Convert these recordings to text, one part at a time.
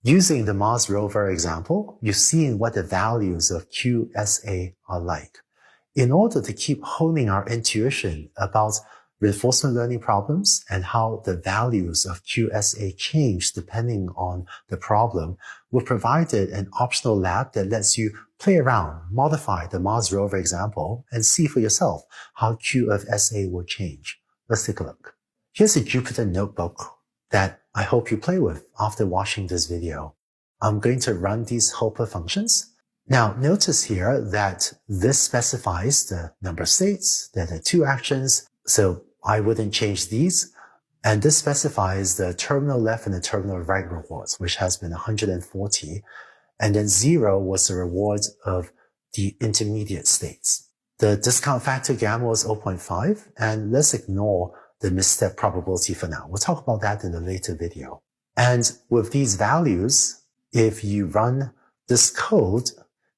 Using the Mars rover example, you've seen what the values of QSA are like. In order to keep honing our intuition about reinforcement learning problems and how the values of QSA change depending on the problem, we've provided an optional lab that lets you play around, modify the Mars rover example, and see for yourself how Q of SA will change. Let's take a look. Here's a Jupyter notebook that I hope you play with after watching this video. I'm going to run these helper functions. Now, notice here that this specifies the number of states, there are 2 actions, so I wouldn't change these. And this specifies the terminal left and the terminal right rewards, which has been 140. And then 0 was the reward of the intermediate states. The discount factor gamma was 0.5, and let's ignore the misstep probability for now. We'll talk about that in a later video. And with these values, if you run this code,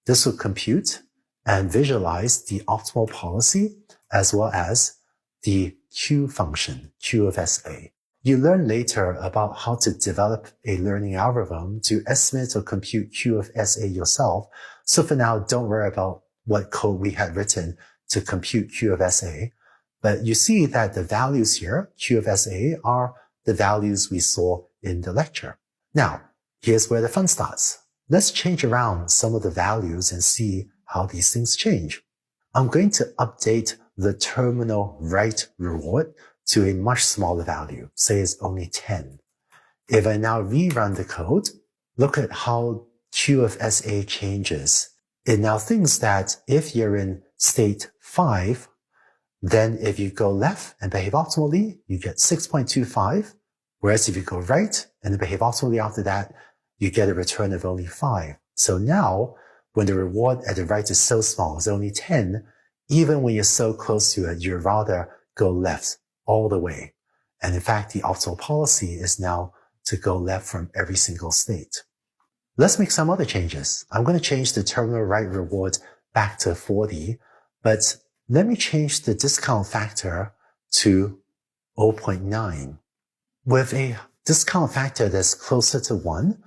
this will compute and visualize the optimal policy as well as the Q function, Q of SA. You learn later about how to develop a learning algorithm to estimate or compute Q of SA yourself. So for now, don't worry about what code we had written to compute Q of SA. But you see that the values here, Q of SA, are the values we saw in the lecture. Now, here's where the fun starts. Let's change around some of the values and see how these things change. I'm going to update the terminal right reward to a much smaller value, say it's only 10. If I now rerun the code, look at how Q of SA changes. It now thinks that if you're in state 5, then if you go left and behave optimally, you get 6.25. Whereas if you go right and behave optimally after that, you get a return of only 5. So now, when the reward at the right is so small, it's only 10, even when you're so close to it, you'd rather go left all the way. And in fact, the optimal policy is now to go left from every single state. Let's make some other changes. I'm going to change the terminal right reward back to 40, but let me change the discount factor to 0.9. With a discount factor that's closer to 1,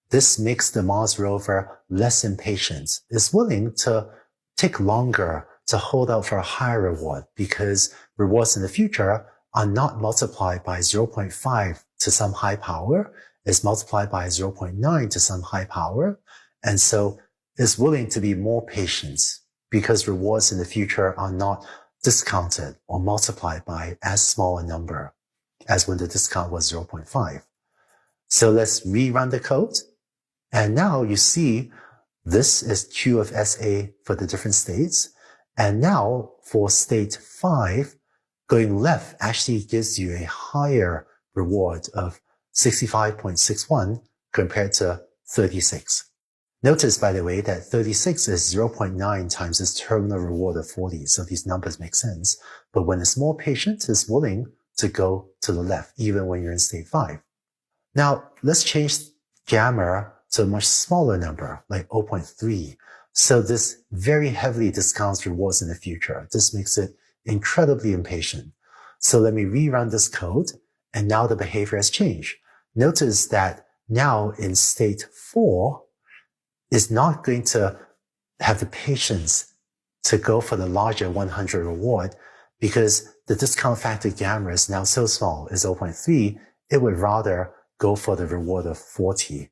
this makes the Mars rover less impatient. It's willing to take longer to hold out for a higher reward because rewards in the future are not multiplied by 0.5 to some high power. It's multiplied by 0.9 to some high power. And so it's willing to be more patient because rewards in the future are not discounted or multiplied by as small a number as when the discount was 0.5. So let's rerun the code. And now you see this is Q of SA for the different states. And now for state 5, going left actually gives you a higher reward of 65.61 compared to 36. Notice, by the way, that 36 is 0.9 times its terminal reward of 40. So these numbers make sense. But when it's more patient, it's willing to go to the left, even when you're in state 5. Now, let's change gamma to a much smaller number, like 0.3. So this very heavily discounts rewards in the future. This makes it incredibly impatient. So let me rerun this code, and now the behavior has changed. Notice that now in state 4, is not going to have the patience to go for the larger 100 reward because the discount factor gamma is now so small, is 0.3, it would rather go for the reward of 40.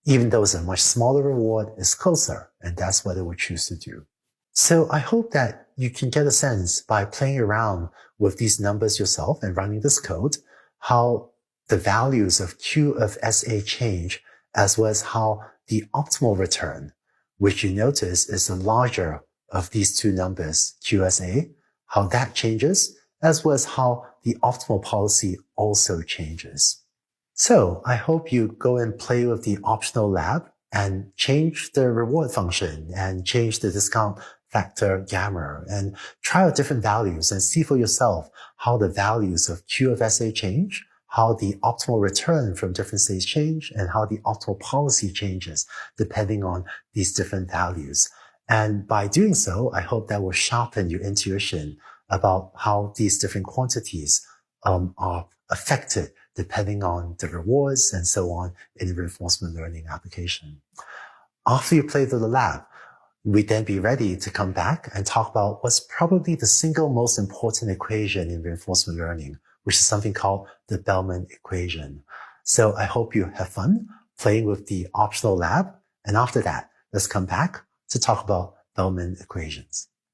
Even though it's a much smaller reward, it's closer, and that's what it would choose to do. So I hope that you can get a sense by playing around with these numbers yourself and running this code, how the values of Q of SA change, as well as how the optimal return, which you notice is the larger of these two numbers, QSA, how that changes, as well as how the optimal policy also changes. So I hope you go and play with the optional lab and change the reward function and change the discount factor gamma and try out different values and see for yourself how the values of Q of SA change, how the optimal return from different states change, and how the optimal policy changes depending on these different values. And by doing so, I hope that will sharpen your intuition about how these different quantities are affected depending on the rewards and so on in the reinforcement learning application. After you play through the lab, we'd then be ready to come back and talk about what's probably the single most important equation in reinforcement learning, which is something called the Bellman equation. So I hope you have fun playing with the optional lab. And after that, let's come back to talk about Bellman equations.